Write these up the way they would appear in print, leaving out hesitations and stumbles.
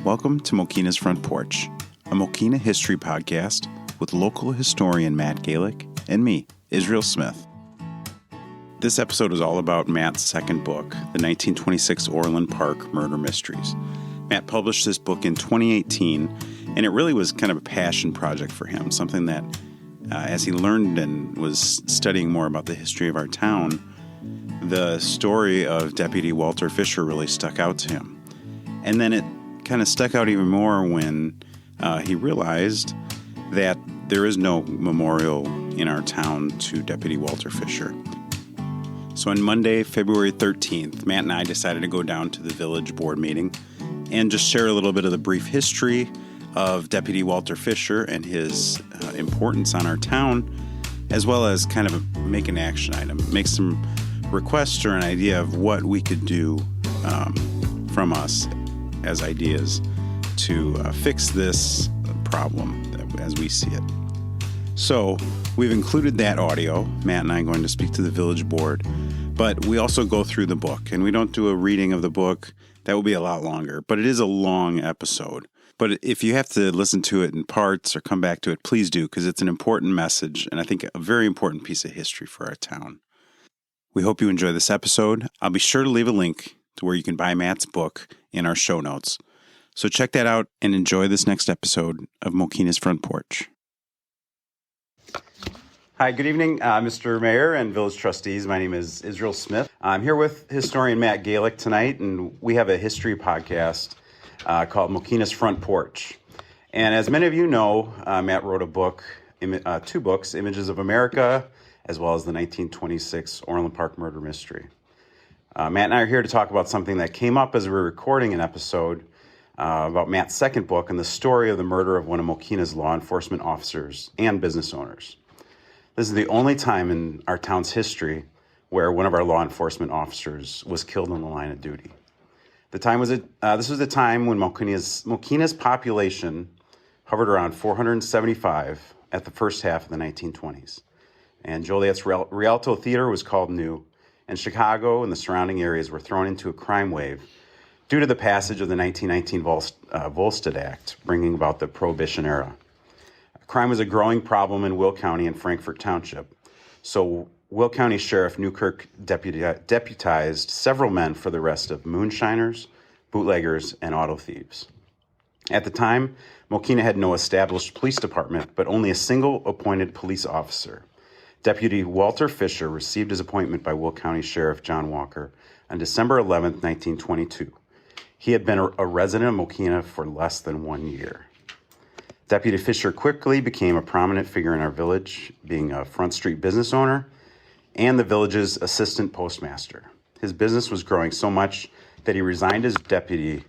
Welcome to Mokena's Front Porch, a Mokena history podcast with local historian Matt Galick and me, Israel Smith. This episode is all about Matt's second book, the 1926 Orland Park Murder Mysteries. Matt published this book in 2018, and it really was kind of a passion project for him, something that as he learned and was studying more about the history of our town, the story of Deputy Walter Fisher really stuck out to him. And then it kind of stuck out even more when he realized that there is no memorial in our town to Deputy Walter Fisher. So on Monday, February 13th, Matt and I decided to go down to the village board meeting and just share a little bit of the brief history of Deputy Walter Fisher and his importance on our town, as well as kind of make an action item, make some requests or an idea of what we could do from us as ideas to fix this problem as we see it. So we've included that audio. Matt and I are going to speak to the village board, but we also go through the book, and we don't do a reading of the book. That will be a lot longer, but it is a long episode. But if you have to listen to it in parts or come back to it, please do, because it's an important message and I think a very important piece of history for our town. We hope you enjoy this episode. I'll be sure to leave a link to where you can buy Matt's book in our show notes. So check that out and enjoy this next episode of Mokena's Front Porch. Hi, good evening, Mr. Mayor and village trustees. My name is Israel Smith. I'm here with historian Matt Galick tonight, and we have a history podcast called Mokena's Front Porch. And as many of you know, Matt wrote a book, two books, Images of America, as well as the 1926 Orland Park Murder Mystery. Matt and I are here to talk about something that came up as we were recording an episode about Matt's second book and the story of the murder of one of Mokena's law enforcement officers and business owners. This is the only time in our town's history where one of our law enforcement officers was killed on the line of duty. This was the time when Mokena's population hovered around 475 at the first half of the 1920s. And Joliet's Rialto Theater was called new, and Chicago and the surrounding areas were thrown into a crime wave due to the passage of the 1919 Volstead Act, bringing about the Prohibition era. Crime was a growing problem in Will County and Frankfort Township, so Will County Sheriff Newkirk deputized several men for the arrest of moonshiners, bootleggers, and auto thieves. At the time, Mokena had no established police department, but only a single appointed police officer. Deputy Walter Fisher received his appointment by Will County Sheriff John Walker on December 11, 1922. He had been a resident of Mokena for less than 1 year. Deputy Fisher quickly became a prominent figure in our village, being a Front Street business owner and the village's assistant postmaster. His business was growing so much that he resigned as deputy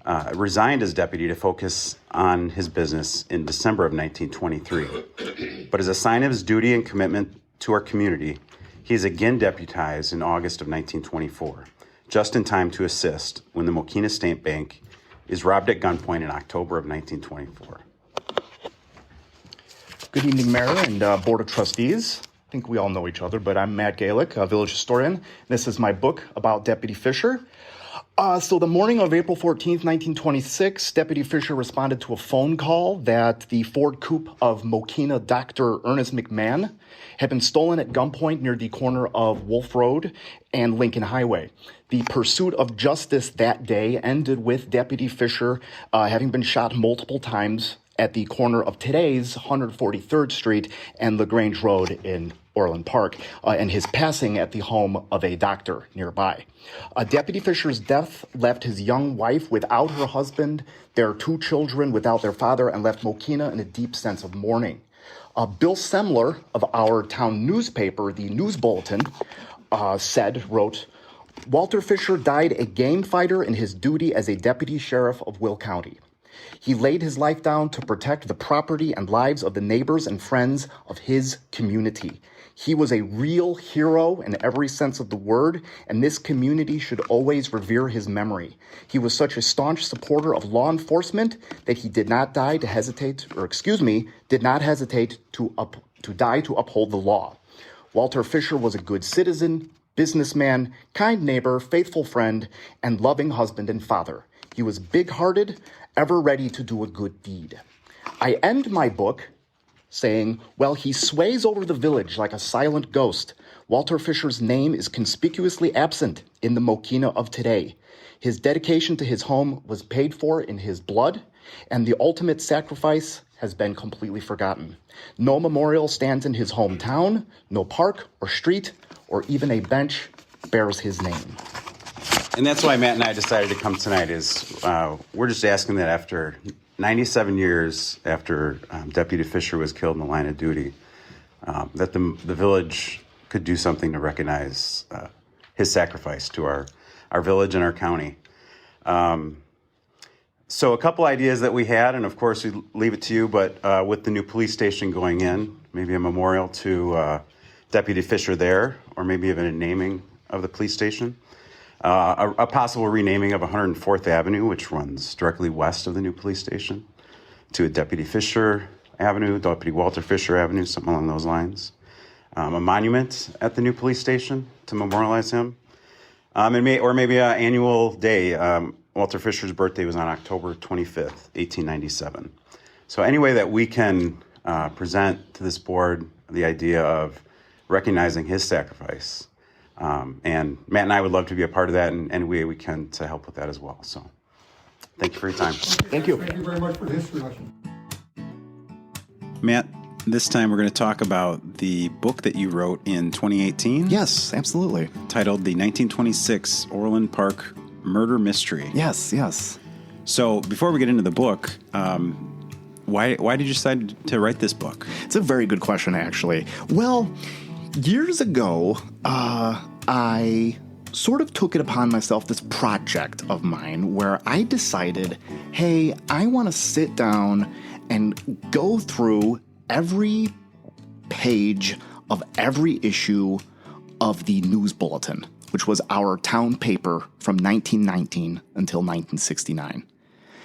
to focus on his business in December of 1923. But as a sign of his duty and commitment to our community, he is again deputized in August of 1924, just in time to assist when the Mokena State Bank is robbed at gunpoint in October of 1924. Good evening, Mayor and Board of Trustees. I think we all know each other, but I'm Matt Galick, a village historian. This is my book about Deputy Fisher. So the morning of April 14th, 1926, Deputy Fisher responded to a phone call that the Ford coupe of Mokena Doctor Ernest McMahon had been stolen at gunpoint near the corner of Wolf Road and Lincoln Highway. The pursuit of justice that day ended with Deputy Fisher having been shot multiple times at the corner of today's 143rd Street and Grange Road in Orland Park, and his passing at the home of a doctor nearby. Deputy Fisher's death left his young wife without her husband, their two children without their father, and left Mokena in a deep sense of mourning. Bill Semler of our town newspaper, the News Bulletin, wrote, Walter Fisher died a game fighter in his duty as a deputy sheriff of Will County. He laid his life down to protect the property and lives of the neighbors and friends of his community. He was a real hero in every sense of the word, and this community should always revere his memory. He was such a staunch supporter of law enforcement that he did not hesitate to die to uphold the law. Walter Fisher was a good citizen, businessman, kind neighbor, faithful friend, and loving husband and father. He was big-hearted, ever ready to do a good deed. I end my book saying, well, he sways over the village like a silent ghost. Walter Fisher's name is conspicuously absent in the Mokena of today. His dedication to his home was paid for in his blood, and the ultimate sacrifice has been completely forgotten. No memorial stands in his hometown, no park or street or even a bench bears his name. And that's why Matt and I decided to come tonight is we're just asking that after 97 years after Deputy Fisher was killed in the line of duty, that the village could do something to recognize his sacrifice to our village and our county. So a couple ideas that we had, and of course we leave it to you, but with the new police station going in, maybe a memorial to Deputy Fisher there, or maybe even a naming of the police station. A possible renaming of 104th Avenue, which runs directly west of the new police station, to a Deputy Fisher Avenue, Deputy Walter Fisher Avenue, something along those lines. A monument at the new police station to memorialize him. Or maybe an annual day. Walter Fisher's birthday was on October 25th, 1897. So any way that we can present to this board the idea of recognizing his sacrifice. And Matt and I would love to be a part of that in any way we can to help with that as well. So thank you for your time. Thank you. Thank you very much for the history lesson. Matt, this time we're going to talk about the book that you wrote in 2018. Yes, absolutely. Titled The 1926 Orland Park Murder Mystery. Yes. So before we get into the book, why did you decide to write this book? It's a very good question, actually. Well, years ago, I sort of took it upon myself, this project of mine, where I decided, hey, I want to sit down and go through every page of every issue of the News Bulletin, which was our town paper from 1919 until 1969.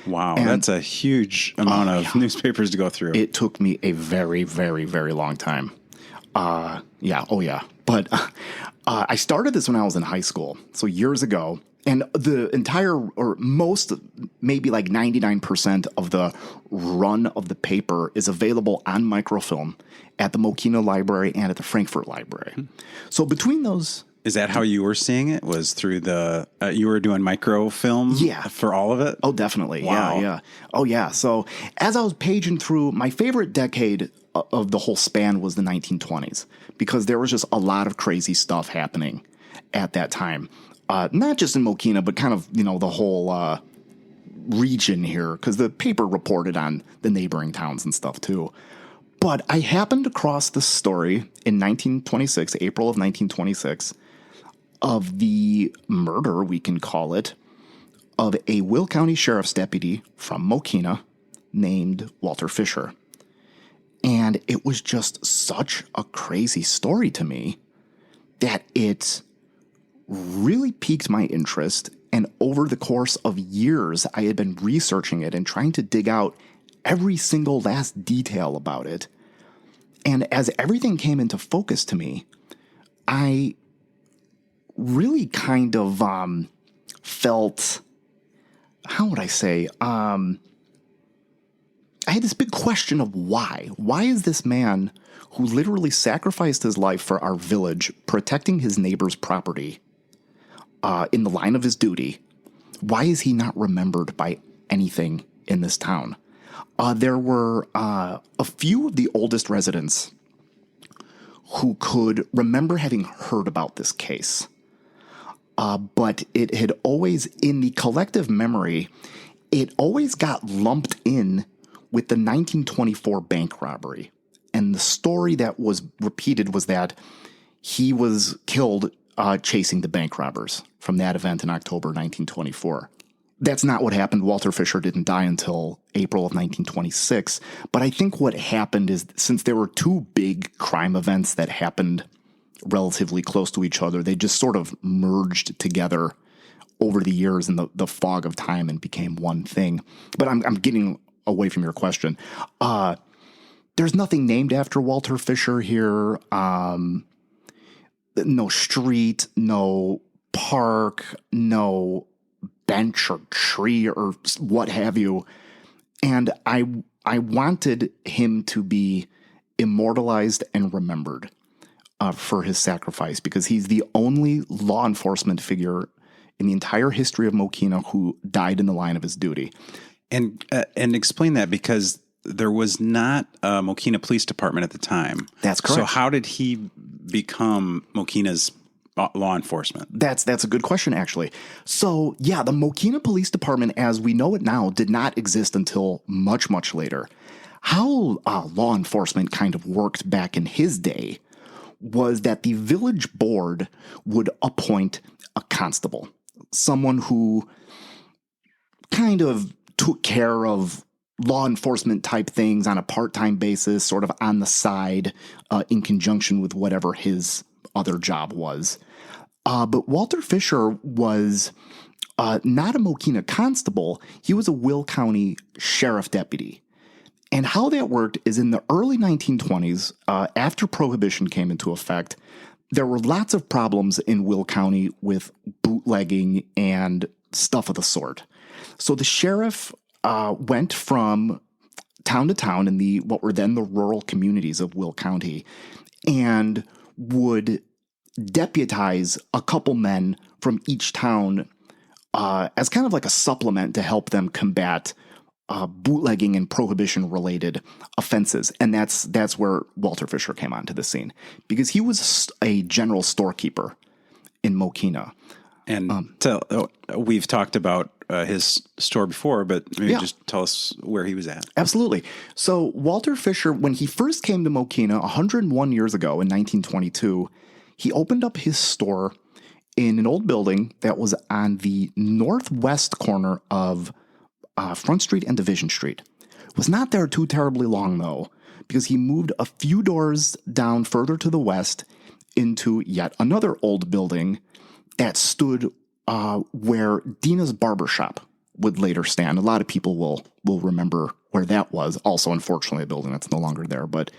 Wow, and that's a huge amount of newspapers to go through. It took me a very, very, very long time. But I started this when I was in high school, so years ago. And the entire, or most, maybe like 99% of the run of the paper is available on microfilm at the Mokena Library and at the Frankfurt Library. So between those... Is that how you were seeing it? Was through the, you were doing microfilm for all of it? Oh, definitely. Wow. Yeah. Oh, yeah. So as I was paging through, my favorite decade of the whole span was the 1920s, because there was just a lot of crazy stuff happening at that time. Not just in Mokena, but kind of, the whole region here, because the paper reported on the neighboring towns and stuff too. But I happened across this story in 1926, April of 1926, of the murder, we can call it, of a Will County Sheriff's deputy from Mokena named Walter Fisher. And it was just such a crazy story to me that it really piqued my interest. And over the course of years, I had been researching it and trying to dig out every single last detail about it. And as everything came into focus to me, I really kind of felt, how would I say, I had this big question of why. Why is this man who literally sacrificed his life for our village, protecting his neighbor's property in the line of his duty, why is he not remembered by anything in this town? There were a few of the oldest residents who could remember having heard about this case. But it had always, in the collective memory, it always got lumped in with the 1924 bank robbery. And the story that was repeated was that he was killed chasing the bank robbers from that event in October 1924. That's not what happened. Walter Fisher didn't die until April of 1926. But I think what happened is, since there were two big crime events that happened relatively close to each other, they just sort of merged together over the years in the fog of time and became one thing. But I'm getting away from your question. There's nothing named after Walter Fisher here. No street, no park, no bench or tree or what have you. And I wanted him to be immortalized and remembered for his sacrifice, because he's the only law enforcement figure in the entire history of Mokena who died in the line of his duty. And explain that, because there was not a Mokena Police Department at the time. That's correct. So how did he become Mokena's law enforcement? That's a good question, actually. So, yeah, the Mokena Police Department, as we know it now, did not exist until much, much later. How law enforcement kind of worked back in his day was that the village board would appoint a constable, someone who kind of took care of law enforcement type things on a part-time basis, sort of on the side, in conjunction with whatever his other job was. But Walter Fisher was not a Mokena constable. He was a Will County sheriff deputy. And how that worked is, in the early 1920s, after Prohibition came into effect, there were lots of problems in Will County with bootlegging and stuff of the sort. So the sheriff went from town to town in what were then the rural communities of Will County, and would deputize a couple men from each town as kind of like a supplement to help them combat bootlegging and prohibition-related offenses. And that's where Walter Fisher came onto the scene, because he was a general storekeeper in Mokena. And we've talked about his store before, but maybe just tell us where he was at. Absolutely. So Walter Fisher, when he first came to Mokena 101 years ago in 1922, he opened up his store in an old building that was on the northwest corner of Front Street and Division Street. Was not there too terribly long, though, because he moved a few doors down further to the west into yet another old building that stood where Dina's barbershop would later stand. A lot of people will remember where that was. Also, unfortunately, a building that's no longer there. But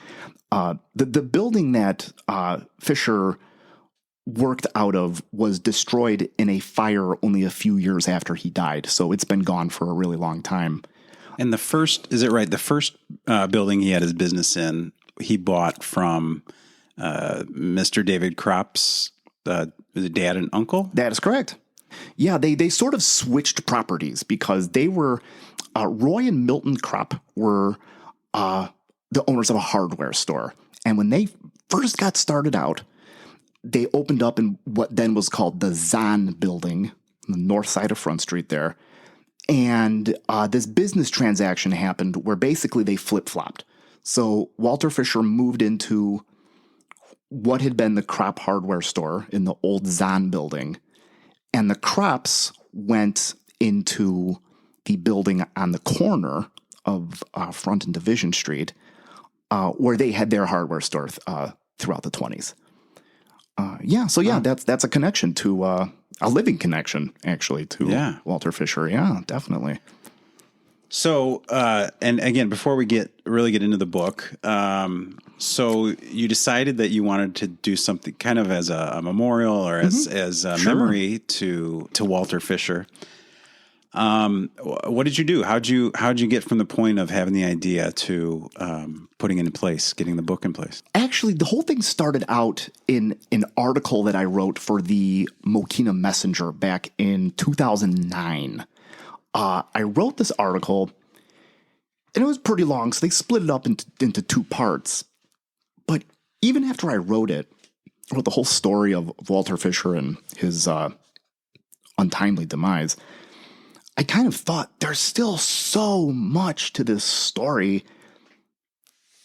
the building that Fisher worked out of was destroyed in a fire only a few years after he died. So it's been gone for a really long time. And the first building he had his business in, he bought from Mr. David Kropp's dad and uncle? That is correct. Yeah, they sort of switched properties, because they were, Roy and Milton Kropp were the owners of a hardware store. And when they first got started out, they opened up in what then was called the Zahn building on the north side of Front Street there. And this business transaction happened where basically they flip-flopped. So Walter Fisher moved into what had been the Kropp hardware store in the old Zahn building, and the Kropps went into the building on the corner of Front and Division Street, where they had their hardware store throughout the 20s. That's a connection to a living connection, actually, to Walter Fisher. Yeah, definitely. So, and again, before we really get into the book, so you decided that you wanted to do something kind of as a memorial or as a memory to Walter Fisher. What did you do? How'd you get from the point of having the idea to putting it in place, getting the book in place? Actually, the whole thing started out in an article that I wrote for the Mokena Messenger back in 2009. I wrote this article, and it was pretty long, so they split it up into two parts. But even after I wrote it, I wrote the whole story of Walter Fisher and his untimely demise, I kind of thought there's still so much to this story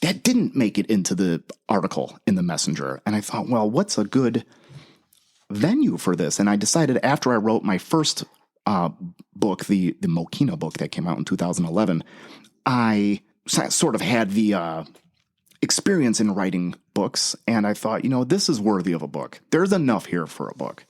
that didn't make it into the article in the Messenger. And I thought, well, what's a good venue for this? And I decided, after I wrote my first book, the Mokena book that came out in 2011, I sort of had the experience in writing books, and I thought, this is worthy of a book. There's enough here for a book.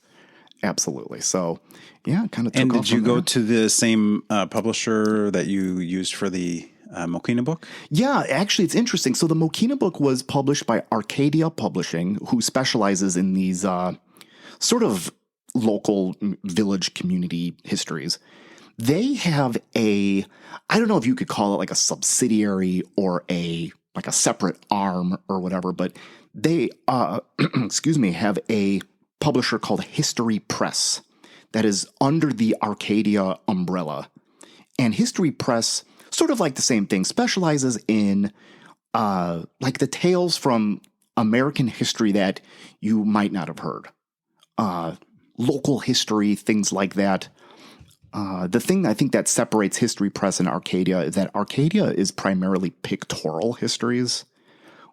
Absolutely. So, yeah, kind of took off. And did you go to the same publisher that you used for the Mokena book? Yeah, actually, it's interesting. So the Mokena book was published by Arcadia Publishing, who specializes in these sort of local village community histories. They have I don't know if you could call it like a subsidiary or like a separate arm or whatever, but they, have a publisher called History Press that is under the Arcadia umbrella. And History Press, sort of like the same thing, specializes in like the tales from American history that you might not have heard. Local history, things like that. The thing I think that separates History Press and Arcadia is that Arcadia is primarily pictorial histories,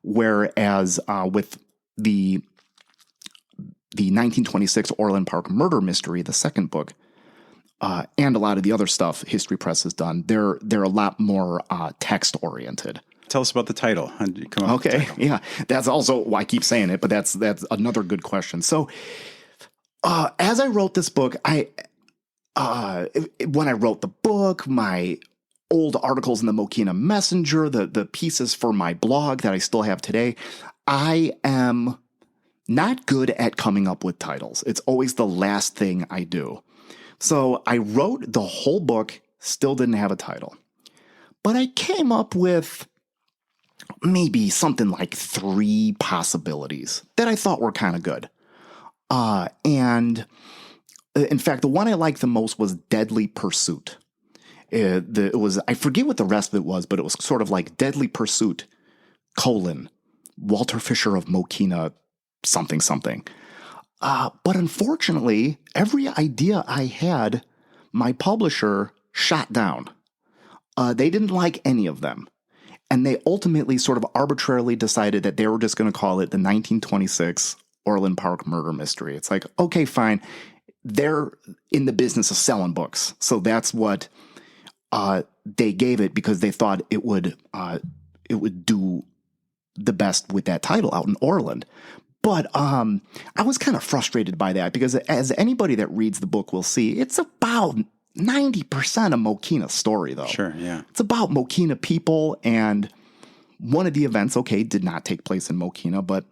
whereas with the 1926 Orland Park Murder Mystery, the second book, and a lot of the other stuff History Press has done, they're a lot more text oriented. Tell us about the title. How did you come up with the title? Yeah, that's also why I keep saying it, but that's another good question. So, as I wrote this book, when I wrote the book, my old articles in the Mokena Messenger, the pieces for my blog that I still have today, I am not good at coming up with titles. It's always the last thing I do. So I wrote the whole book, still didn't have a title. But I came up with maybe something like 3 possibilities that I thought were kind of good. And in fact, the one I liked the most was Deadly Pursuit. It was, I forget what the rest of it was, but it was sort of like Deadly Pursuit, Walter Fisher of Mokena, something. But unfortunately, every idea I had, my publisher shot down. They didn't like any of them. And they ultimately sort of arbitrarily decided that they were just going to call it the 1926 Orland Park Murder Mystery. It's like, okay, fine. They're in the business of selling books. So that's what they gave it because they thought it would do the best with that title out in Orland. But I was kind of frustrated by that because as anybody that reads the book will see, it's about 90% a Mokena story, though. Sure, yeah. It's about Mokena people, and one of the events, did not take place in Mokena, but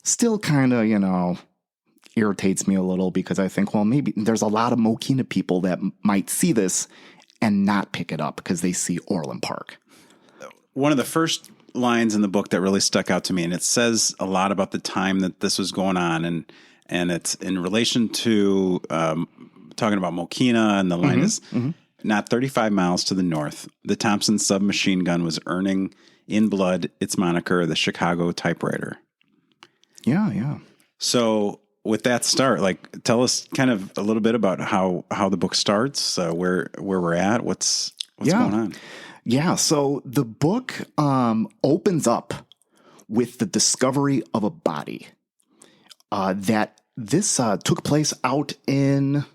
still kind of, irritates me a little because I think, well, maybe there's a lot of Mokena people that might see this and not pick it up because they see Orland Park. One of the first lines in the book that really stuck out to me, and it says a lot about the time that this was going on, and it's in relation to talking about Mokena, and the line is, not 35 miles to the north, the Thompson submachine gun was earning in blood its moniker, the Chicago typewriter. Yeah. So with that start, tell us kind of a little bit about how the book starts, where we're at, what's going on. Yeah, so the book opens up with the discovery of a body that this took place out in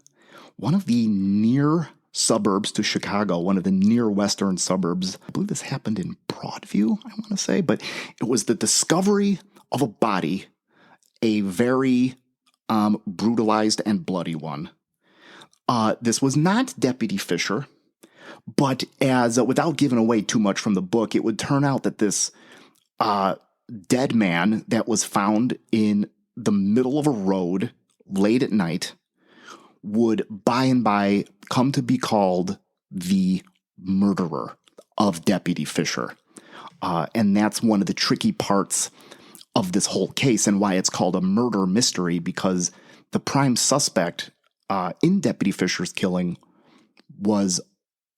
one of the near suburbs to Chicago, one of the near western suburbs. I believe this happened in Broadview, I want to say, but it was the discovery of a body, a very brutalized and bloody one. This was not Deputy Fisher, but without giving away too much from the book, it would turn out that this dead man that was found in the middle of a road late at night would by and by come to be called the murderer of Deputy Fisher. And that's one of the tricky parts of this whole case and why it's called a murder mystery, because the prime suspect in Deputy Fisher's killing was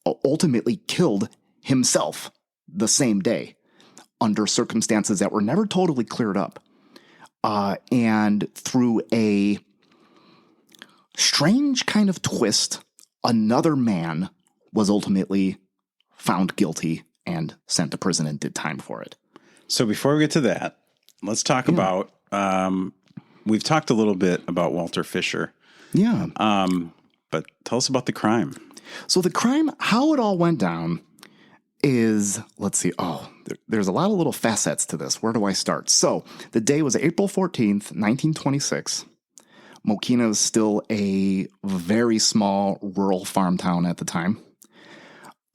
ultimately killed himself the same day under circumstances that were never totally cleared up. And through a strange kind of twist, another man was ultimately found guilty and sent to prison and did time for it. So before we get to that, let's talk about, we've talked a little bit about Walter Fisher. Yeah. But tell us about the crime. So the crime, how it all went down is, let's see, there's a lot of little facets to this. Where do I start? So the day was April 14th, 1926. Mokena is still a very small rural farm town at the time.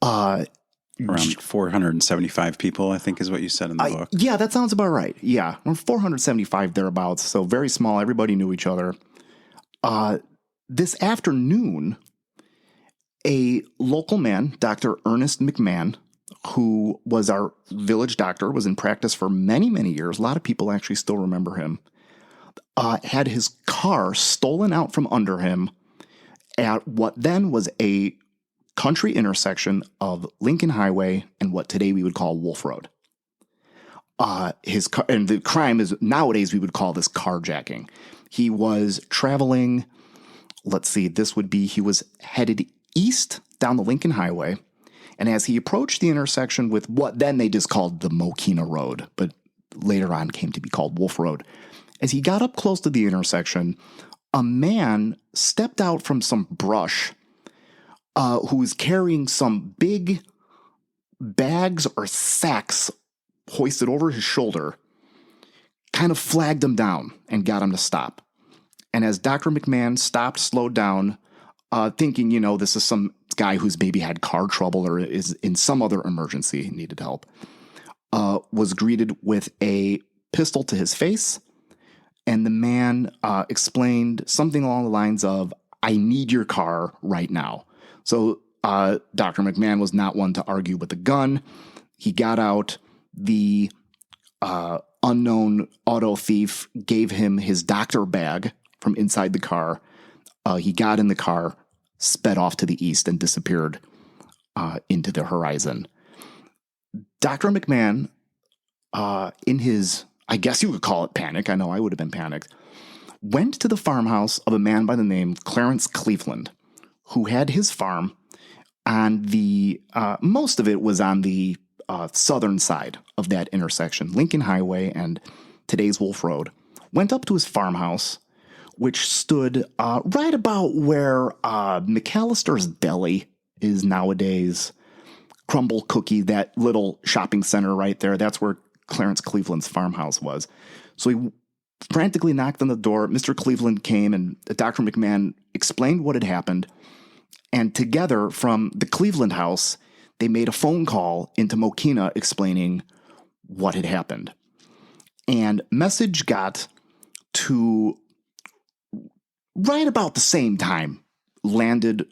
Around 475 people, I think is what you said in the book. Yeah, that sounds about right. Yeah, 475 thereabouts. So very small. Everybody knew each other. This afternoon, a local man, Dr. Ernest McMahon, who was our village doctor, was in practice for many, many years. A lot of people actually still remember him. Had his car stolen out from under him at what then was a country intersection of Lincoln Highway and what today we would call Wolf Road. And the crime is nowadays we would call this carjacking. He was traveling, he was headed east down the Lincoln Highway. And as he approached the intersection with what then they just called the Mokena Road, but later on came to be called Wolf Road, as he got up close to the intersection, a man stepped out from some brush who was carrying some big bags or sacks hoisted over his shoulder, kind of flagged him down and got him to stop. And as Dr. McMahon stopped, slowed down, thinking, this is some guy who's maybe had car trouble or is in some other emergency, needed help, was greeted with a pistol to his face. And the man explained something along the lines of, "I need your car right now." So Dr. McMahon was not one to argue with the gun. He got out. The unknown auto thief gave him his doctor bag from inside the car. He got in the car, sped off to the east, and disappeared into the horizon. Dr. McMahon, in his, I guess you could call it panic, I know I would have been panicked, went to the farmhouse of a man by the name Clarence Cleveland, who had his farm on the, most of it was on the southern side of that intersection, Lincoln Highway and today's Wolf Road. Went up to his farmhouse, which stood right about where McAllister's Deli is nowadays. Crumble Cookie, that little shopping center right there, that's where Clarence Cleveland's farmhouse was. So he frantically knocked on the door. Mr. Cleveland came and Dr. McMahon explained what had happened. And together from the Cleveland house, they made a phone call into Mokena explaining what had happened. And message got to right about the same time, landed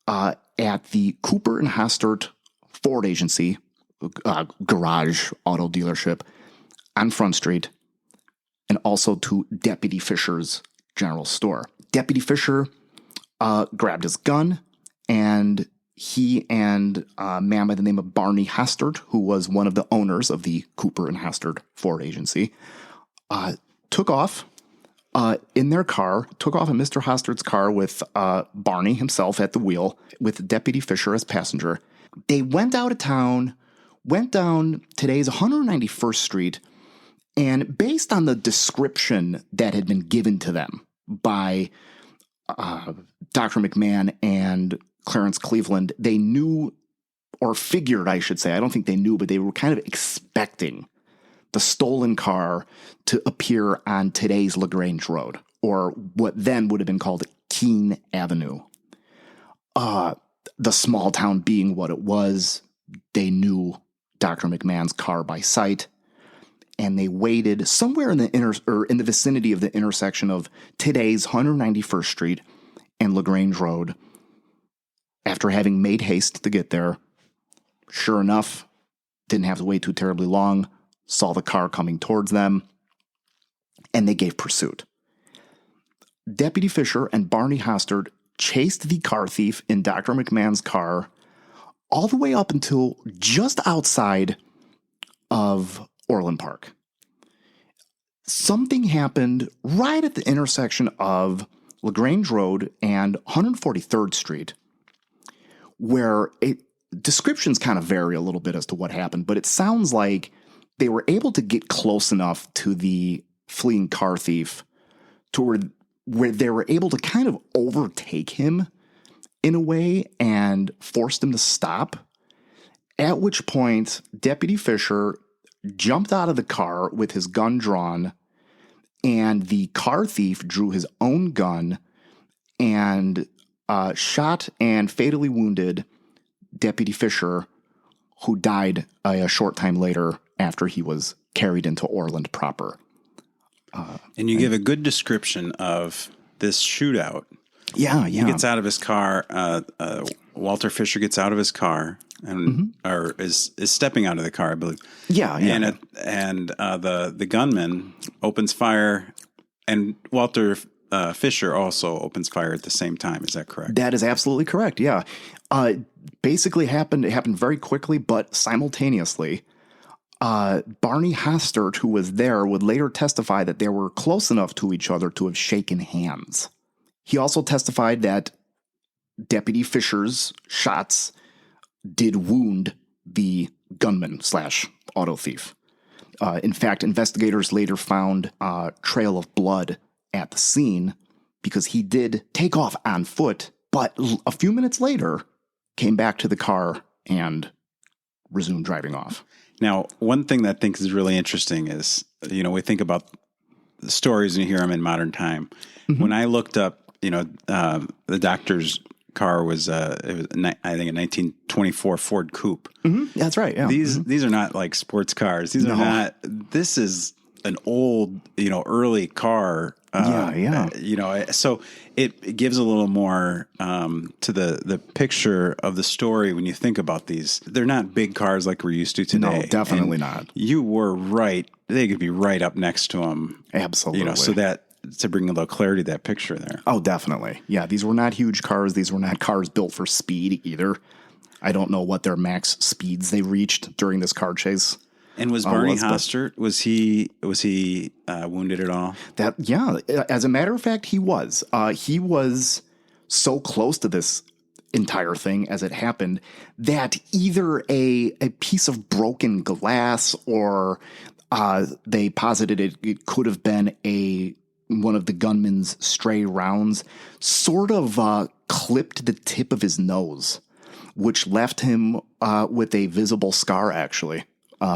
at the Cooper and Hastert Ford Agency, garage auto dealership on Front Street, and also to Deputy Fisher's general store. Deputy Fisher grabbed his gun, and he and a man by the name of Barney Hastert, who was one of the owners of the Cooper and Hastert Ford Agency, took off in their car, took off in Mr. Hastert's car with Barney himself at the wheel, with Deputy Fisher as passenger. They went out of town, went down today's 191st Street, and based on the description that had been given to them by Dr. McMahon and Clarence Cleveland, they knew, or figured, I should say, I don't think they knew, but they were kind of expecting the stolen car to appear on today's Grange Road, or what then would have been called Keene Avenue. The small town being what it was, they knew Dr. McMahon's car by sight, and they waited somewhere in the vicinity of the intersection of today's 191st Street and Grange Road. After having made haste to get there, sure enough, didn't have to wait too terribly long, saw the car coming towards them, and they gave pursuit. Deputy Fisher and Barney Hastert chased the car thief in Dr. McMahon's car all the way up until just outside of Orland Park. Something happened right at the intersection of Grange Road and 143rd Street, where descriptions kind of vary a little bit as to what happened, but it sounds like they were able to get close enough to the fleeing car thief to where they were able to kind of overtake him in a way and forced him to stop, at which point Deputy Fisher jumped out of the car with his gun drawn, and the car thief drew his own gun and shot and fatally wounded Deputy Fisher, who died a short time later after he was carried into Orland proper. And you give a good description of this shootout Yeah, He gets out of his car. Walter Fisher gets out of his car and or is stepping out of the car, I believe. Yeah. And the gunman opens fire, and Walter Fisher also opens fire at the same time. Is that correct? That is absolutely correct. Yeah. Basically it happened very quickly, but simultaneously. Barney Hastert, who was there, would later testify that they were close enough to each other to have shaken hands. He also testified that Deputy Fisher's shots did wound the gunman / auto thief. In fact, investigators later found a trail of blood at the scene because he did take off on foot, but a few minutes later came back to the car and resumed driving off. Now, one thing that I think is really interesting is, we think about the stories and you hear them in modern time. Mm-hmm. When I looked up, the doctor's car was, I think, a 1924 Ford Coupe. Mm-hmm. That's right. Yeah. These are not like sports cars. These are not. This is an old, early car. So it gives a little more to the picture of the story when you think about these. They're not big cars like we're used to today. No, definitely not. You were right. They could be right up next to them. Absolutely. So that to bring a little clarity to that picture there. Oh, definitely. Yeah, these were not huge cars. These were not cars built for speed either. I don't know what their max speeds they reached during this car chase. And was Barney Hastert, was he wounded at all? As a matter of fact, he was. He was so close to this entire thing as it happened that either a piece of broken glass or they posited it could have been one of the gunman's stray rounds sort of clipped the tip of his nose, which left him with a visible scar, actually.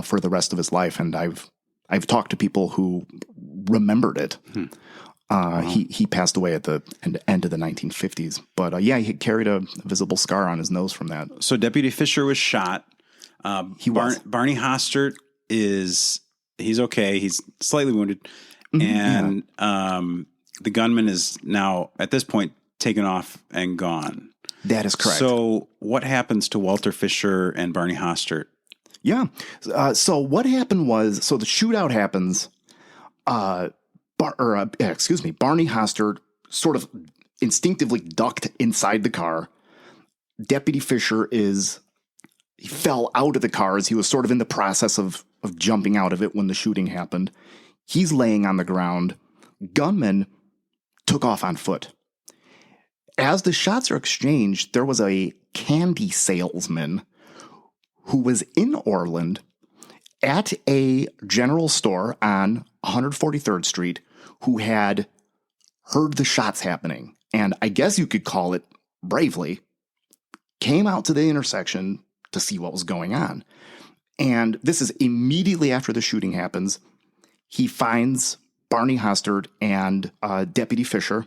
For the rest of his life, and I've talked to people who remembered it. He passed away at the end of the 1950s, but he carried a visible scar on his nose from that. So Deputy Fisher was shot. He was. Barney Hastert he's okay. He's slightly wounded, and the gunman is now at this point taken off and gone. That is correct. So what happens to Walter Fisher and Barney Hastert? Yeah. So what happened was, the shootout happens. Barney Hastert sort of instinctively ducked inside the car. Deputy Fisher he fell out of the car as he was sort of in the process of jumping out of it when the shooting happened. He's laying on the ground. Gunman took off on foot. As the shots are exchanged, there was a candy salesman who was in Orland at a general store on 143rd Street who had heard the shots happening. And I guess you could call it bravely, came out to the intersection to see what was going on. And this is immediately after the shooting happens. He finds Barney Hastert and Deputy Fisher,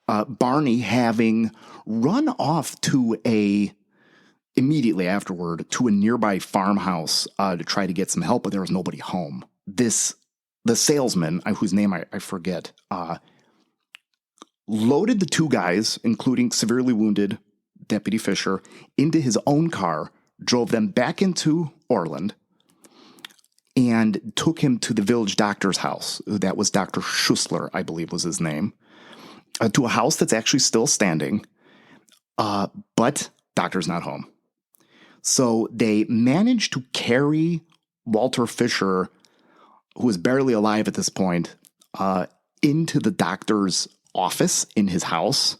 Barney having run off immediately afterward to a nearby farmhouse to try to get some help, but there was nobody home. The salesman, whose name I forget, loaded the two guys, including severely wounded Deputy Fisher, into his own car, drove them back into Orland, and took him to the village doctor's house. That was Dr. Schussler, I believe was his name, to a house that's actually still standing, but doctor's not home. So they managed to carry Walter Fisher, who was barely alive at this point, into the doctor's office in his house,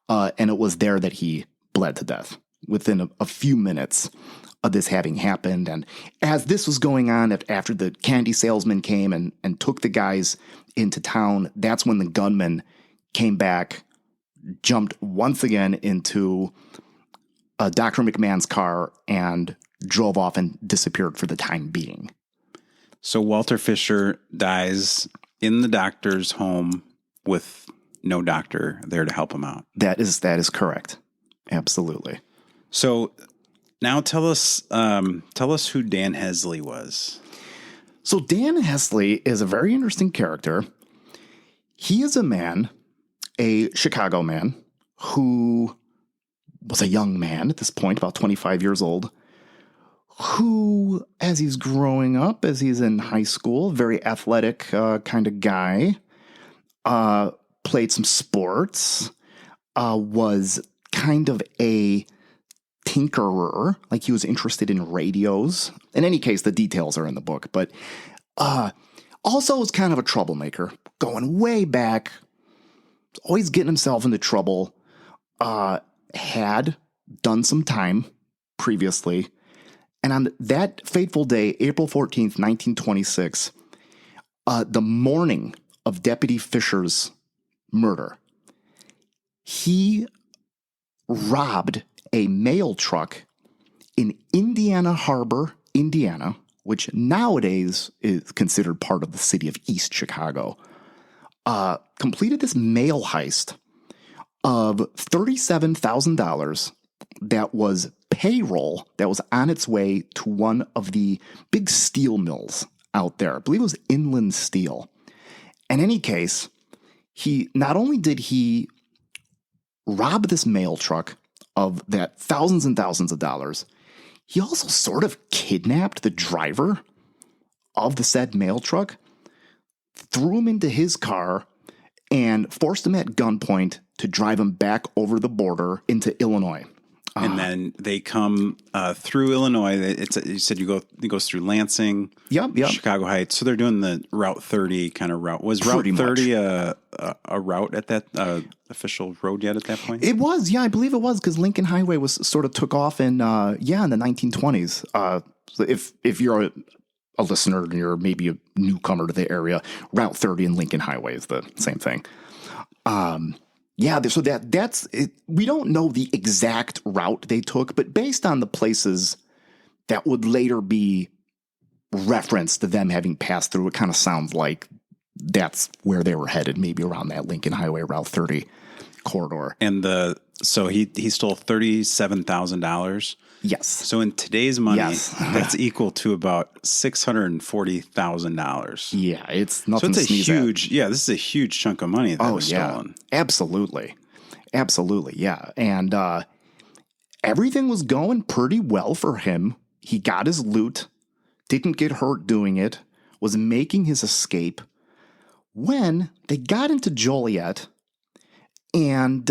and it was there that he bled to death within a few minutes of this having happened. And as this was going on, after the candy salesman came and took the guys into town, that's when the gunman came back, jumped once again into Dr. McMahon's car and drove off and disappeared for the time being. So Walter Fisher dies in the doctor's home with no doctor there to help him out. That is correct. Absolutely. So now tell us who Dan Hesly was. So Dan Hesly is a very interesting character. He is a Chicago man, who was a young man at this point, about 25 years old, who, as he's growing up, as he's in high school, very athletic kind of guy, played some sports, was kind of a tinkerer, like he was interested in radios. In any case, the details are in the book, but also was kind of a troublemaker, going way back, always getting himself into trouble, had done some time previously. And on that fateful day, April 14th, 1926, the morning of Deputy Fisher's murder, he robbed a mail truck in Indiana Harbor, Indiana, which nowadays is considered part of the city of East Chicago. Completed this mail heist of $37,000 that was payroll that was on its way to one of the big steel mills out there. I believe it was Inland Steel. In any case, not only did he rob this mail truck of that thousands and thousands of dollars, he also sort of kidnapped the driver of the said mail truck, threw him into his car, and forced him at gunpoint to drive him back over the border into Illinois. And then they come through Illinois. You said it goes through Lansing, Chicago Heights. So they're doing the Route 30 kind of route. Was Route 30 a route at that official road yet at that point? It was, yeah, I believe it was, because Lincoln Highway was sort of took off in the 1920s. So if you're a listener and you're maybe a newcomer to the area, Route 30 and Lincoln Highway is the same thing. So that's it. We don't know the exact route they took, but based on the places that would later be referenced to them having passed through, it kind of sounds like that's where they were headed, maybe around that Lincoln Highway, Route 30 corridor. And so he stole $37,000. Yes. So in today's money, that's equal to about $640,000. Yeah, it's nothing. So it's a huge, this is a huge chunk of money that was stolen. Absolutely, yeah. And everything was going pretty well for him. He got his loot, didn't get hurt doing it, was making his escape when they got into Joliet and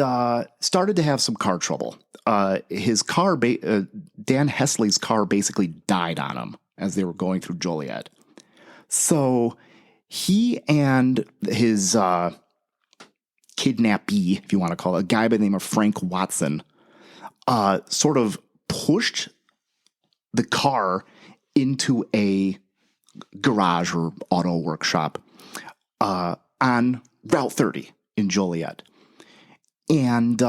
started to have some car trouble. His car, Dan Hesly's car, basically died on him as they were going through Joliet. So he and his kidnappee, if you want to call it, a guy by the name of Frank Watson, sort of pushed the car into a garage or auto workshop on Route 30 in Joliet. And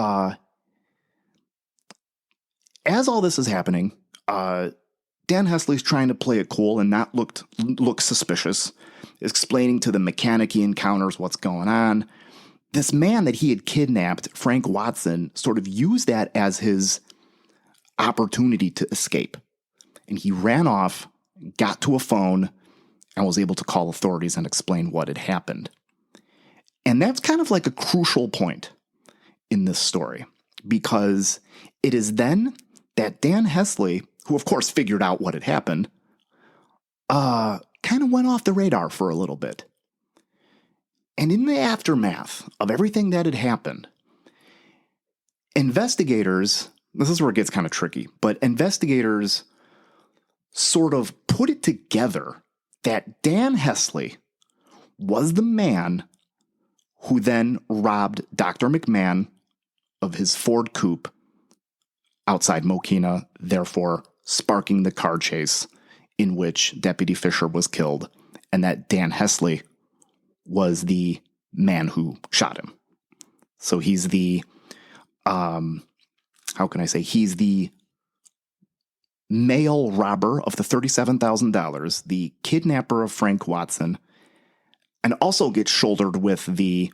as all this is happening, Dan Hesly's trying to play it cool and not look suspicious, explaining to the mechanic he encounters what's going on. This man that he had kidnapped, Frank Watson, sort of used that as his opportunity to escape. And he ran off, got to a phone, and was able to call authorities and explain what had happened. And that's kind of like a crucial point in this story, because it is then that Dan Hesly, who of course figured out what had happened, kind of went off the radar for a little bit. And in the aftermath of everything that had happened, investigators, this is where it gets kind of tricky, but investigators sort of put it together that Dan Hesly was the man who then robbed Dr. McMahon of his Ford coupe outside Mokena, therefore sparking the car chase in which Deputy Fisher was killed, and that Dan Hesly was the man who shot him. So he's the, he's the mail robber of the $37,000, the kidnapper of Frank Watson, and also gets shouldered with the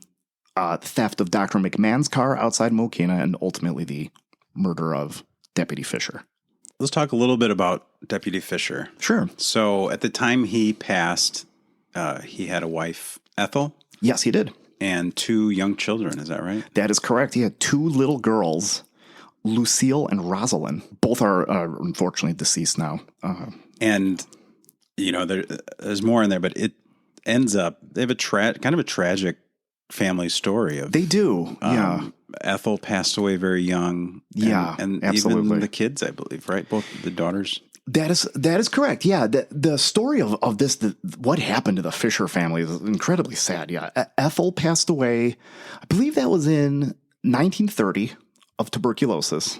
theft of Dr. McMahon's car outside Mokena and ultimately the murder of Deputy Fisher. Let's talk a little bit about Deputy Fisher. Sure. So at the time he passed, he had a wife, Ethel. Yes, he did. and 2 young children. Is that right? That is correct. He had 2 little girls, Lucille and Rosalind. Both are unfortunately deceased now. And, there's more in there, but it ends up, they have kind of a tragic family story. They do, yeah. Ethel passed away very young. And absolutely. Even the kids, I believe, right? Both the daughters. That is correct. Yeah, the story of this, what happened to the Fisher family is incredibly sad. Yeah, Ethel passed away. I believe that was in 1930 of tuberculosis.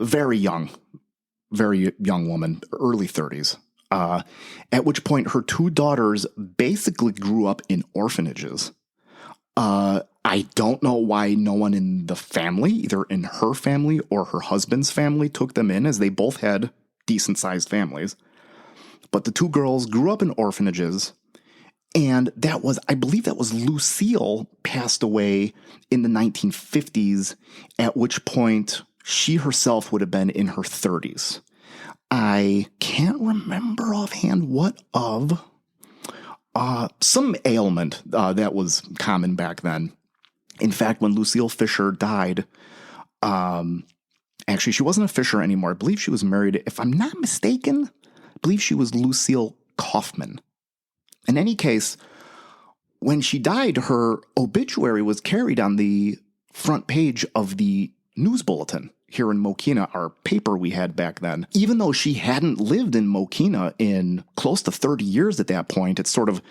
Very young woman, early 30s. At which point her 2 daughters basically grew up in orphanages. I don't know why no one in the family, either in her family or her husband's family, took them in, as they both had decent-sized families. But the 2 girls grew up in orphanages, and I believe that was Lucille passed away in the 1950s, at which point she herself would have been in her 30s. I can't remember offhand what of. Some ailment that was common back then. In fact, when Lucille Fisher died, actually, she wasn't a Fisher anymore. I believe she was married, if I'm not mistaken, I believe she was Lucille Kaufman. In any case, when she died, her obituary was carried on the front page of the news bulletin here in Mokena, our paper we had back then. Even though she hadn't lived in Mokena in close to 30 years at that point, it sort of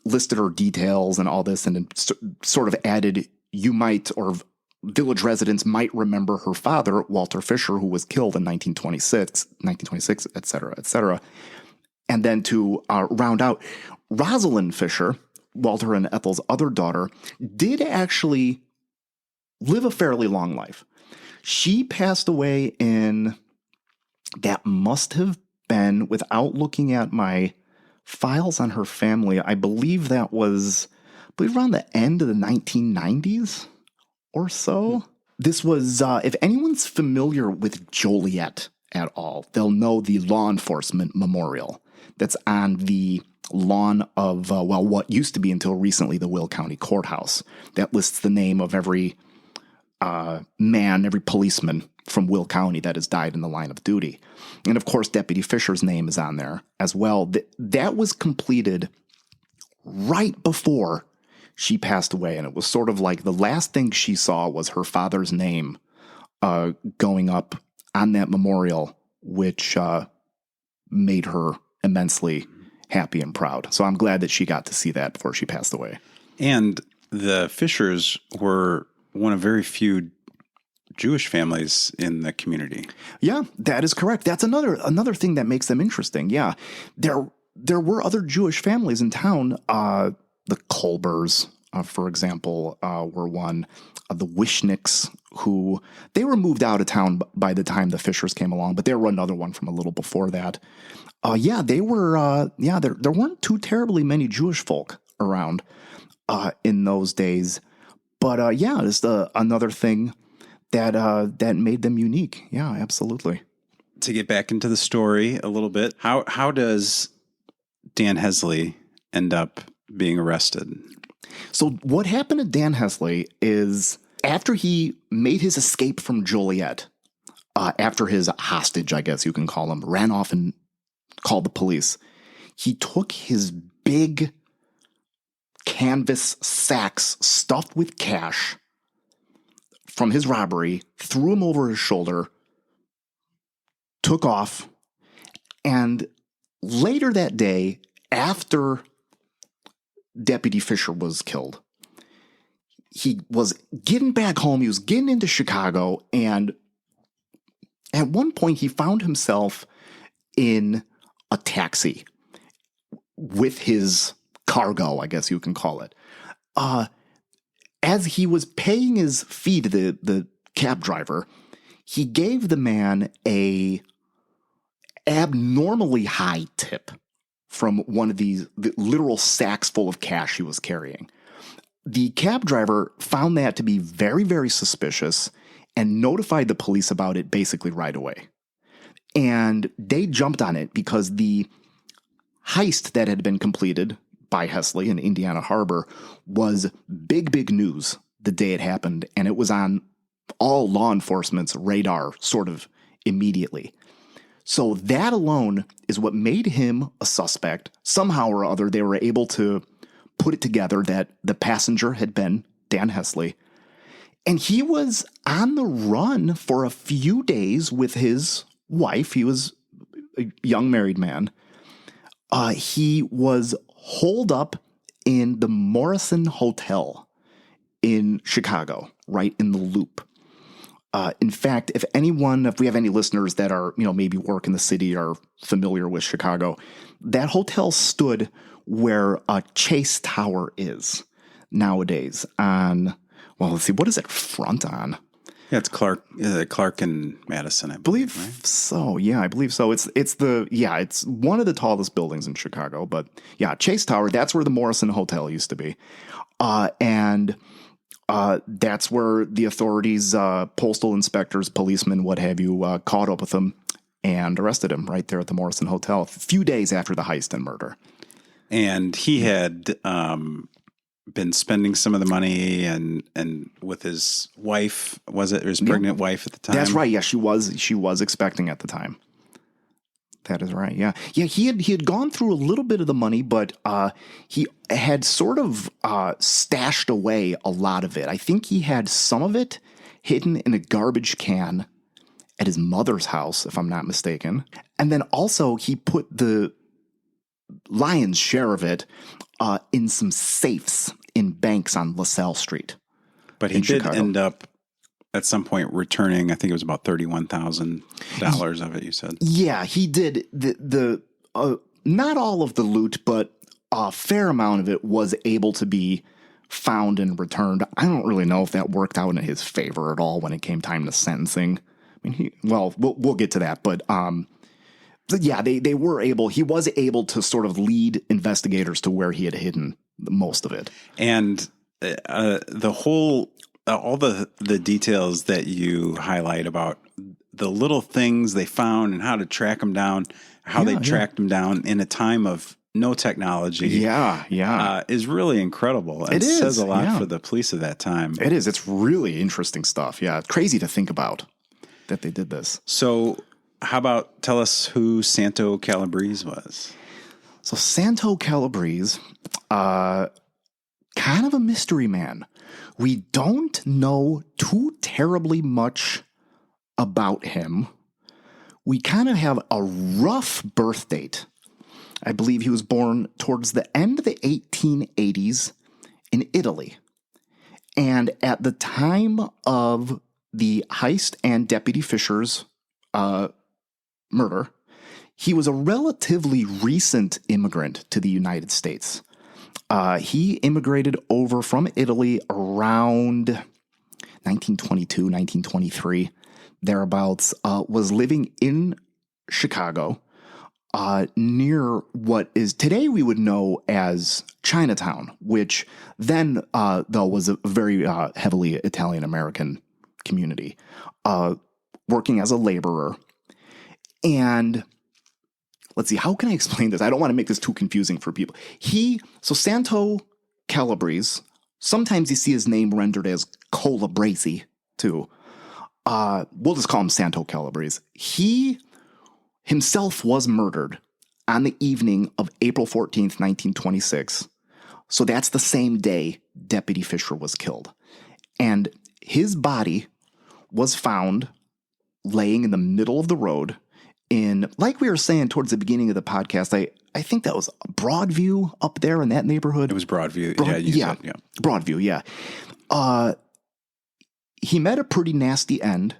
listed her details and all this, and it sort of added, you might, or village residents might remember her father, Walter Fisher, who was killed in 1926, et cetera, et cetera. And then to round out, Rosalind Fisher, Walter and Ethel's other daughter, did actually live a fairly long life. She passed away that must have been, without looking at my files on her family, I believe that was, around the end of the 1990s or so. This was, if anyone's familiar with Joliet at all, they'll know the law enforcement memorial that's on the lawn of, what used to be until recently the Will County Courthouse. That lists the name of every every policeman from Will County that has died in the line of duty. And of course, Deputy Fisher's name is on there as well. That was completed right before she passed away. And it was sort of like the last thing she saw was her father's name going up on that memorial, which made her immensely happy and proud. So I'm glad that she got to see that before she passed away. And the Fishers were one of very few Jewish families in the community. Yeah, that is correct. That's another thing that makes them interesting. Yeah, there were other Jewish families in town. The Kolbers, for example, were one. The Wishnicks, who they were moved out of town by the time the Fishers came along, but they were another one from a little before that. They were. There weren't too terribly many Jewish folk around in those days. But it's another thing that made them unique. Yeah, absolutely. To get back into the story a little bit, how does Dan Hesly end up being arrested? So what happened to Dan Hesly is, after he made his escape from Joliet, after his hostage, I guess you can call him, ran off and called the police, he took his big canvas sacks stuffed with cash from his robbery, threw him over his shoulder, took off, and later that day, after Deputy Fisher was killed, he was getting back home, he was getting into Chicago, and at one point he found himself in a taxi with his cargo, I guess you can call it. As he was paying his fee to the cab driver, he gave the man a abnormally high tip from one of the literal sacks full of cash he was carrying. The cab driver found that to be very, very suspicious and notified the police about it basically right away. And they jumped on it because the heist that had been completed by Hesly in Indiana Harbor was big news the day it happened, and it was on all law enforcement's radar sort of immediately. So that alone is what made him a suspect. Somehow or other, they were able to put it together that the passenger had been Dan Hesly. And he was on the run for a few days with his wife. He was a young married man. He was holed up in the Morrison Hotel in Chicago, right in the Loop. In fact, if we have any listeners that are, maybe work in the city or familiar with Chicago, that hotel stood where Chase Tower is nowadays on, well, let's see, what is it front on? Yeah, it's Clark and Madison, I believe right? So. Yeah, I believe so. It's one of the tallest buildings in Chicago, but yeah, Chase Tower, that's where the Morrison Hotel used to be. And that's where the authorities, postal inspectors, policemen, what have you, caught up with him and arrested him right there at the Morrison Hotel a few days after the heist and murder. And he had been spending some of the money and with his wife, was it his pregnant wife at the time? That's right. Yeah, she was expecting at the time. That is right. Yeah. Yeah. He had gone through a little bit of the money, but he had sort of stashed away a lot of it. I think he had some of it hidden in a garbage can at his mother's house, if I'm not mistaken. And then also he put the lion's share of it in some safes in banks on LaSalle Street. But he did end up at some point returning, I think it was about $31,000 of it, you said. Yeah, he did. The not all of the loot, but a fair amount of it was able to be found and returned. I don't really know if that worked out in his favor at all when it came time to sentencing. I mean, we'll get to that, but yeah, they were able. He was able to sort of lead investigators to where he had hidden most of it, and the whole. All the details that you highlight about the little things they found and how to track them down, how they tracked them down in a time of no technology. Is really incredible. It says a lot for the police of that time. It is. It's really interesting stuff. Yeah. It's crazy to think about that they did this. So how about tell us who Santo Calabrese was? So Santo Calabrese, kind of a mystery man. We don't know too terribly much about him. We kind of have a rough birth date. I believe he was born towards the end of the 1880s in Italy. And at the time of the heist and Deputy Fisher's murder, he was a relatively recent immigrant to the United States. He immigrated over from Italy around 1922, 1923, thereabouts, was living in Chicago, near what is today we would know as Chinatown, which then, though, was a very heavily Italian-American community, working as a laborer. And let's see, how can I explain this? I don't want to make this too confusing for people. So Santo Calabrese, sometimes you see his name rendered as Calabrese, too. We'll just call him Santo Calabrese. He himself was murdered on the evening of April 14th, 1926. So that's the same day Deputy Fisher was killed. And his body was found laying in the middle of the road in, like we were saying towards the beginning of the podcast, I think that was Broadview up there in that neighborhood. It was Broadview. Broadview, yeah. He met a pretty nasty end.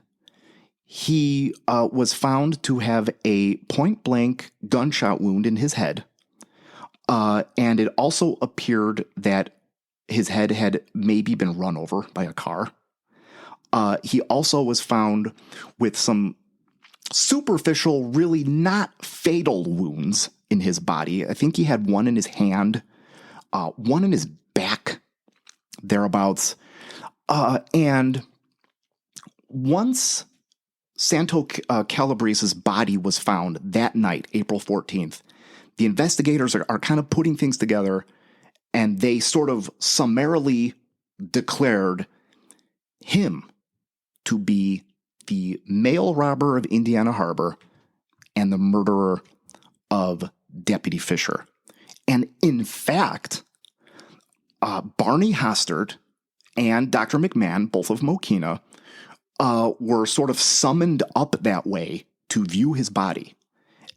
He was found to have a point-blank gunshot wound in his head. And it also appeared that his head had maybe been run over by a car. He also was found with some superficial, really not fatal wounds in his body. I think he had one in his hand, one in his back, thereabouts. And once Santo Calabrese's body was found that night, April 14th, the investigators are kind of putting things together and they sort of summarily declared him to be the mail robber of Indiana Harbor and the murderer of Deputy Fisher. And in fact, Barney Hastert and Dr. McMahon, both of Mokena, were sort of summoned up that way to view his body.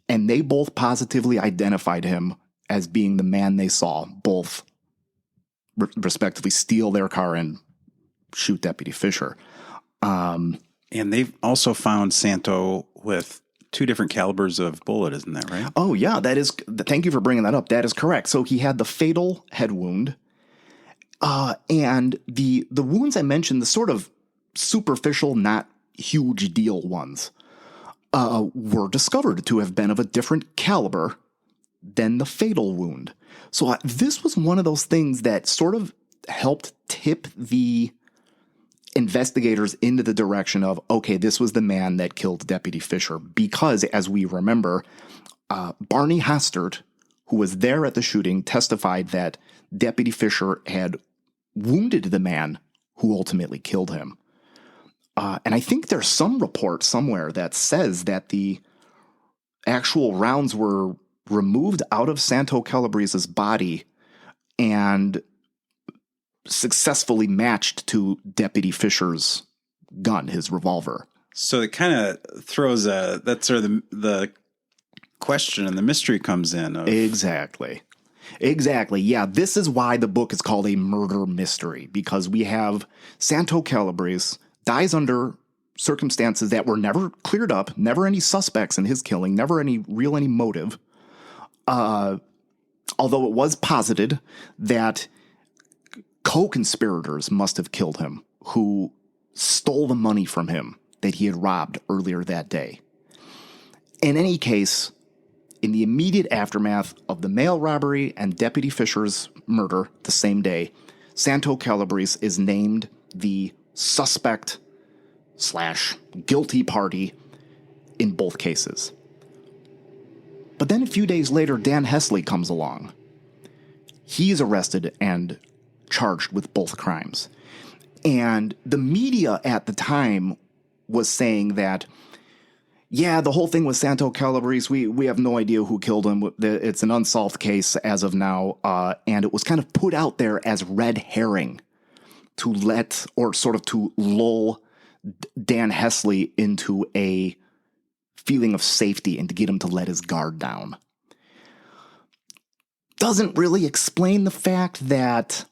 And they both positively identified him as being the man they saw, both respectively steal their car and shoot Deputy Fisher. And they've also found Santo with 2 different calibers of bullet, isn't that right? Oh, yeah, that is. Thank you for bringing that up. That is correct. So he had the fatal head wound. And the wounds I mentioned, the sort of superficial, not huge deal ones, were discovered to have been of a different caliber than the fatal wound. So this was one of those things that sort of helped tip the investigators into the direction of, okay, this was the man that killed Deputy Fisher, because, as we remember, Barney Hastert, who was there at the shooting, testified that Deputy Fisher had wounded the man who ultimately killed him. And I think there's some report somewhere that says that the actual rounds were removed out of Santo Calabrese's body and successfully matched to Deputy Fisher's gun, his revolver. So it kind of throws that's where the question and the mystery comes in. Exactly. Yeah, this is why the book is called a murder mystery, because we have Santo Calabrese dies under circumstances that were never cleared up, never any suspects in his killing, never any motive. Although it was posited that co-conspirators must have killed him, who stole the money from him that he had robbed earlier that day. In any case, in the immediate aftermath of the mail robbery and Deputy Fisher's murder the same day, Santo Calabrese is named the suspect/guilty party in both cases. But then a few days later, Dan Hesly comes along. He is arrested and charged with both crimes. And the media at the time was saying that, yeah, the whole thing with Santo Calabrese, we have no idea who killed him. It's an unsolved case as of now. And it was kind of put out there as red herring to lull Dan Hesly into a feeling of safety and to get him to let his guard down. Doesn't really explain the fact that,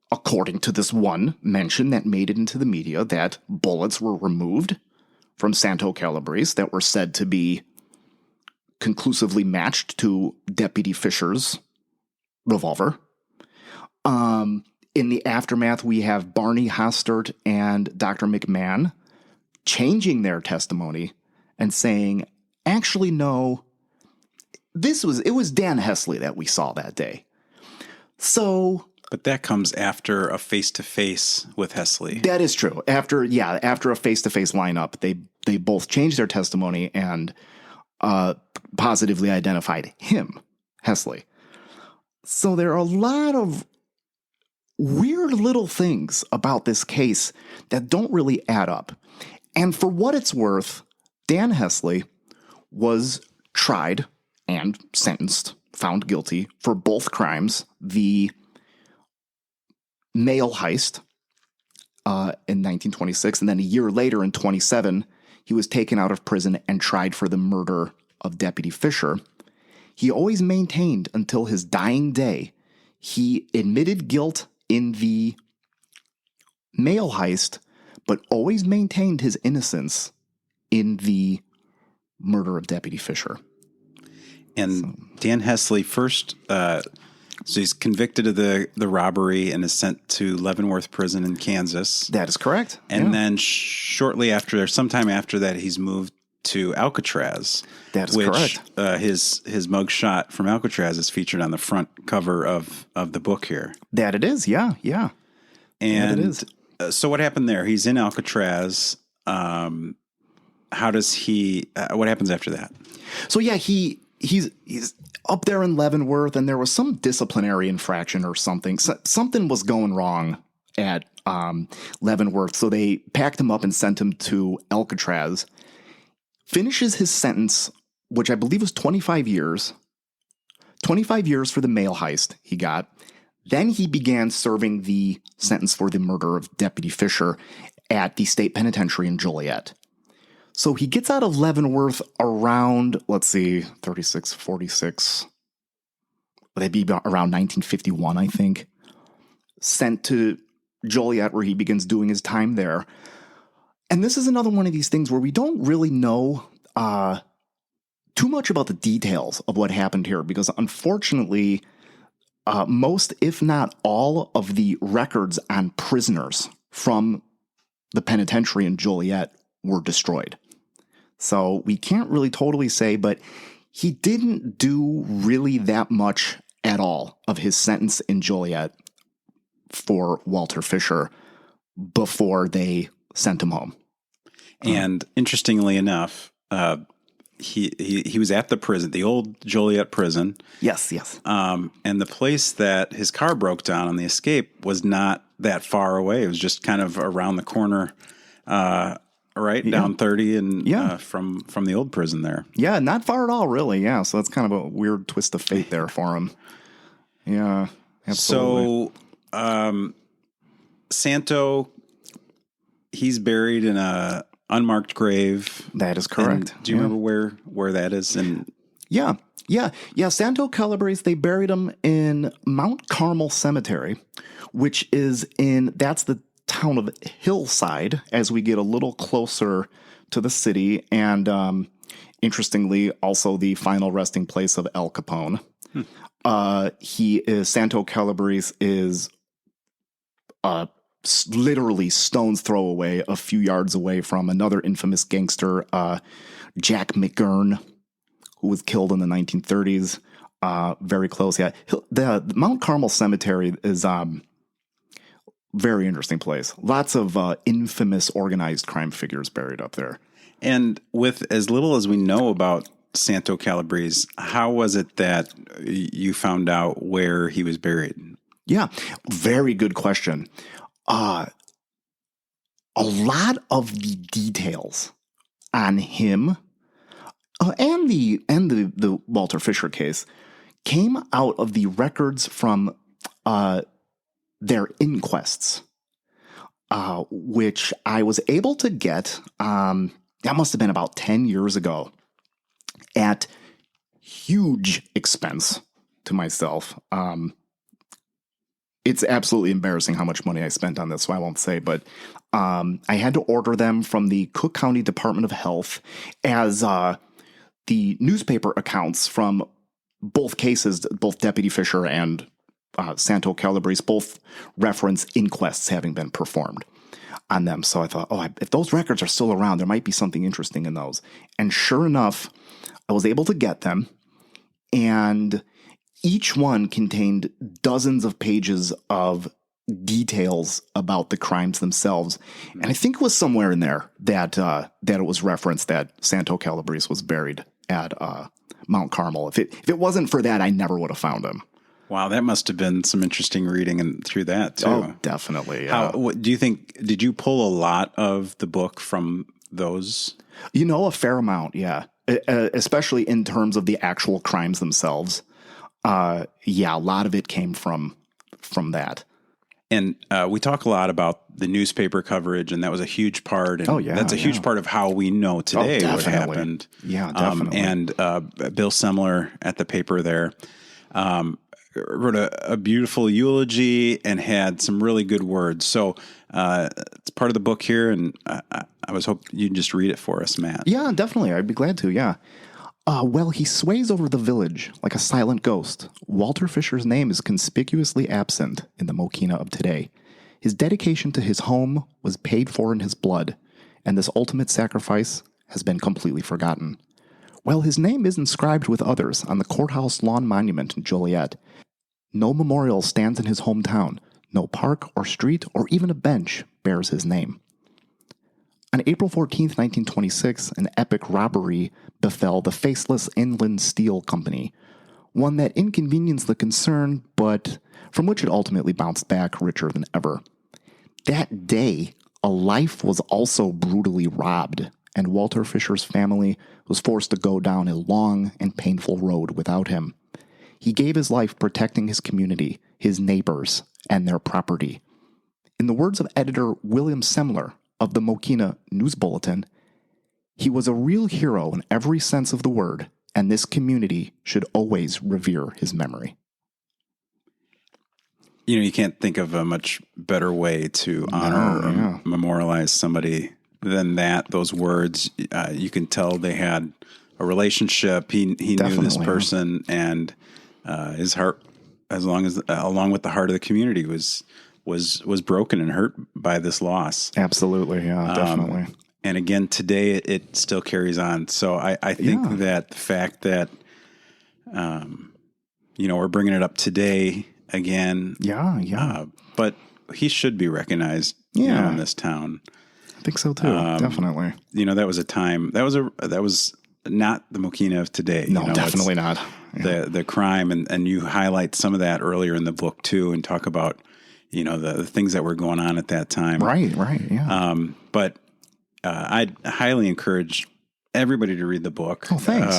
according to this one mention that made it into the media, that bullets were removed from Santo Calabrese that were said to be conclusively matched to Deputy Fisher's revolver. In the aftermath, we have Barney Hastert and Dr. McMahon changing their testimony and saying, actually, no, it was Dan Hesly that we saw that day. So, but that comes after a face-to-face with Hesly. That is true. After a face-to-face lineup, they both changed their testimony and positively identified him, Hesly. So there are a lot of weird little things about this case that don't really add up. And for what it's worth, Dan Hesly was tried and sentenced, found guilty for both crimes. The mail heist in 1926, and then a year later in 27, he was taken out of prison and tried for the murder of Deputy Fisher. He always maintained until his dying day, he admitted guilt in the mail heist, but always maintained his innocence in the murder of Deputy Fisher. And Dan Hesly first, so he's convicted of the robbery and is sent to Leavenworth Prison in Kansas. That is correct. And then shortly after, sometime after that, he's moved to Alcatraz. That is correct. His mugshot from Alcatraz is featured on the front cover of the book here. That it is, yeah. And it is. So what happened there? He's in Alcatraz. How does he? What happens after that? So yeah, he he's up there in Leavenworth, and there was some disciplinary infraction or something. Something was going wrong at Leavenworth, so they packed him up and sent him to Alcatraz. Finishes his sentence, which I believe was 25 years. 25 years for the mail heist he got. Then he began serving the sentence for the murder of Deputy Fisher at the state penitentiary in Joliet. So he gets out of Leavenworth around, 36, 46. That'd be around 1951, I think. Sent to Joliet, where he begins doing his time there. And this is another one of these things where we don't really know too much about the details of what happened here, because unfortunately, most, if not all, of the records on prisoners from the penitentiary in Joliet were destroyed. So we can't really totally say, but he didn't do really that much at all of his sentence in Joliet for Walter Fisher before they sent him home. And interestingly enough, he was at the prison, the old Joliet prison. Yes. And the place that his car broke down on the escape was not that far away. It was just kind of around the corner, down 30 and from the old prison there. Yeah, not far at all, really. Yeah, so that's kind of a weird twist of fate there for him. Yeah, absolutely. So, Santo, he's buried in a unmarked grave. That is correct. And do you remember where that is? And Yeah. Santo Calabrese, they buried him in Mount Carmel Cemetery, which is that's the town of Hillside as we get a little closer to the city. And interestingly, also the final resting place of Al Capone. Santo Calabrese is literally stone's throw away, a few yards away from another infamous gangster, Jack McGurn, who was killed in the 1930s. Very close. Yeah. The Mount Carmel Cemetery is very interesting place. Lots of infamous organized crime figures buried up there. And with as little as we know about Santo Calabrese, how was it that you found out where he was buried? Yeah, very good question. A lot of the details on him and the Walter Fisher case came out of the records from their inquests, which I was able to get, that must have been about 10 years ago, at huge expense to myself. It's absolutely embarrassing how much money I spent on this, so I won't say, but I had to order them from the Cook County Department of Health, as the newspaper accounts from both cases, both Deputy Fisher and Santo Calabrese, both reference inquests having been performed on them. So I thought, if those records are still around, there might be something interesting in those. And sure enough, I was able to get them, and each one contained dozens of pages of details about the crimes themselves. And I think it was somewhere in there that it was referenced that Santo Calabrese was buried at Mount Carmel. If it wasn't for that, I never would have found him. Wow, that must have been some interesting reading through that too. Oh, definitely. Yeah. What do you think? Did you pull a lot of the book from those? A fair amount, yeah. Especially in terms of the actual crimes themselves. A lot of it came from that. And we talk a lot about the newspaper coverage, and that was a huge part. And that's a huge part of how we know today what happened. Yeah, definitely. And Bill Semler at the paper there wrote a beautiful eulogy and had some really good words. So it's part of the book here, and I was hoping you'd just read it for us, Matt. Yeah, definitely. I'd be glad to, yeah. Well, he sways over the village like a silent ghost. Walter Fisher's name is conspicuously absent in the Mokena of today. His dedication to his home was paid for in his blood, and this ultimate sacrifice has been completely forgotten. While his name is inscribed with others on the courthouse lawn monument in Joliet, no memorial stands in his hometown. No park or street or even a bench bears his name. On April 14th, 1926, an epic robbery befell the Faceless Inland Steel Company, one that inconvenienced the concern, but from which it ultimately bounced back richer than ever. That day, a life was also brutally robbed, and Walter Fisher's family was forced to go down a long and painful road without him. He gave his life protecting his community, his neighbors, and their property. In the words of editor William Semler of the Mokena News Bulletin, he was a real hero in every sense of the word, and this community should always revere his memory. You know, you can't think of a much better way to honor or memorialize somebody than that. Those words, you can tell they had a relationship. He knew this person, and his heart, along with the heart of the community, was broken and hurt by this loss. Absolutely, yeah, definitely. And again, today it still carries on. So I think that the fact that we're bringing it up today again, but he should be recognized, in this town. I think so too. Definitely. That was a time that was not the Mokena of today. No, definitely not. Yeah. The crime, and you highlight some of that earlier in the book too, and talk about the things that were going on at that time. Right. Yeah. But I'd highly encourage everybody to read the book. Oh, thanks.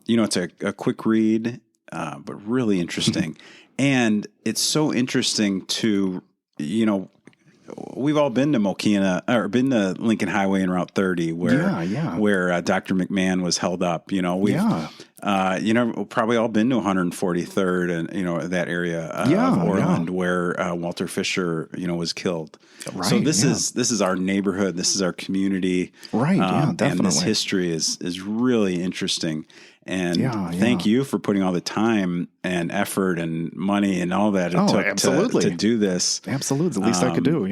It's a quick read, but really interesting. And it's so interesting to, we've all been to Mokena or been to Lincoln Highway and Route 30 where Dr. McMahon was held up. We've probably all been to 143rd and, that area of Orland where Walter Fisher, was killed. Right, so this is our neighborhood. This is our community. Right. Definitely. And this history is really interesting. And thank you for putting all the time and effort and money and all that it took to do this. Absolutely. The least I could do,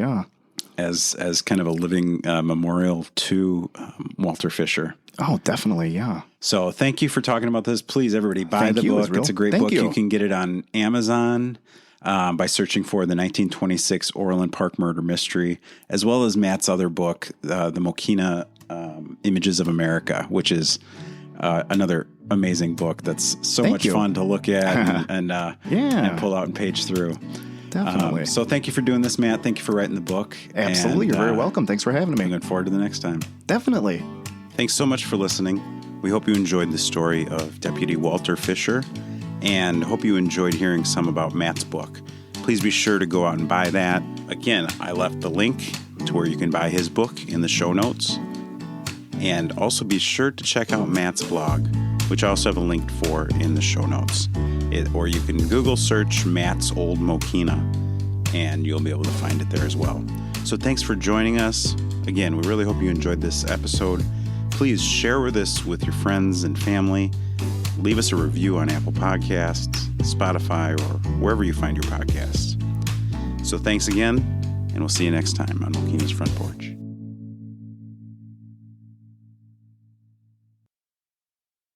as kind of a living memorial to Walter Fisher. Oh, definitely, yeah. So thank you for talking about this. Please, everybody, buy the book. Israel. It's a great book. You can get it on Amazon by searching for the 1926 Orland Park Murder Mystery, as well as Matt's other book, the Mokena Images of America, which is another amazing book that's so much fun to look at and pull out and page through. Definitely. So thank you for doing this, Matt. Thank you for writing the book. Absolutely. You're very welcome. Thanks for having me. Looking forward to the next time. Definitely. Thanks so much for listening. We hope you enjoyed the story of Deputy Walter Fisher and hope you enjoyed hearing some about Matt's book. Please be sure to go out and buy that. Again, I left the link to where you can buy his book in the show notes. And also be sure to check out Matt's blog, which I also have a link for in the show notes. Or you can Google search Matt's Old Mokena, and you'll be able to find it there as well. So thanks for joining us. Again, we really hope you enjoyed this episode. Please share this with your friends and family. Leave us a review on Apple Podcasts, Spotify, or wherever you find your podcasts. So thanks again, and we'll see you next time on Mokena's Front Porch.